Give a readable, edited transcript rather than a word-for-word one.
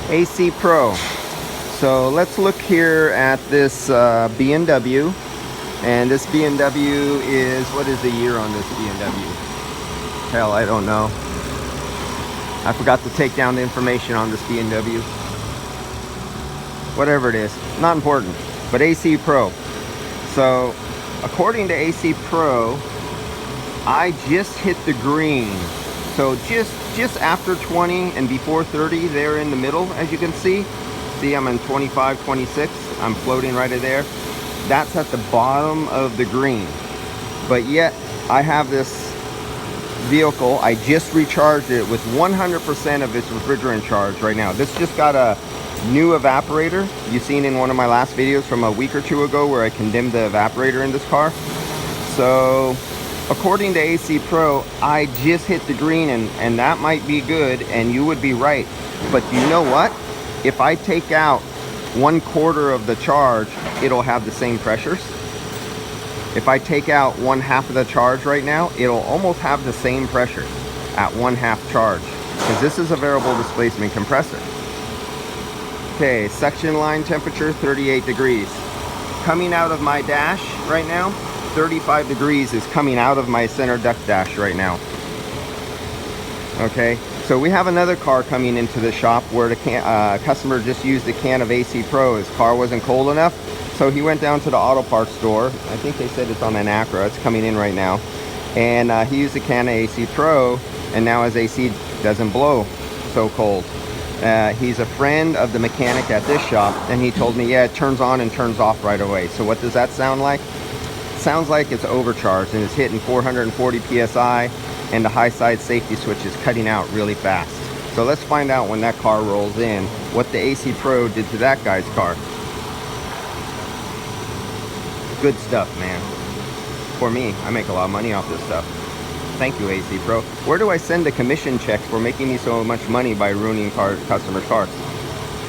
AC Pro. So let's look here at this BMW. And this BMW is, what is the year on this BMW? Hell, I don't know. I forgot to take down the information on this BMW. Whatever it is, not important. But AC Pro. So according to AC Pro, I just hit the green. So just after 20 and before 30, they're in the middle, as you can see. See, I'm in 25, 26. I'm floating right there. That's at the bottom of the green. But yet, I have this vehicle. I just recharged it with 100% of its refrigerant charge right now. This just got a new evaporator. You've seen in one of my last videos from a week or two ago where I condemned the evaporator in this car. So according to AC Pro, I just hit the green, and that might be good, and you would be right. But you know what? If I take out 1/4 of the charge, it'll have the same pressures. If I take out 1/2 of the charge right now, it'll almost have the same pressure at 1/2 charge, because this is a variable displacement compressor. Okay, suction line temperature 38 degrees. Coming out of my dash right now, 35 degrees is coming out of my center duct dash right now. Okay, so we have another car coming into the shop where the customer just used a can of AC Pro. His car wasn't cold enough, so he went down to the auto parts store. I think they said it's on an Acura. It's coming in right now. And he used a can of AC Pro, and now his AC doesn't blow so cold. He's a friend of the mechanic at this shop, and he told me, yeah, it turns on and turns off right away. So what does that sound like? Sounds like it's overcharged and it's hitting 440 psi, and the high side safety switch is cutting out really fast. So let's find out when that car rolls in what the AC Pro did to that guy's car. Good stuff, man. For me, I make a lot of money off this stuff. Thank you, AC Pro. Where do I send the commission checks for making me so much money by ruining customers' cars?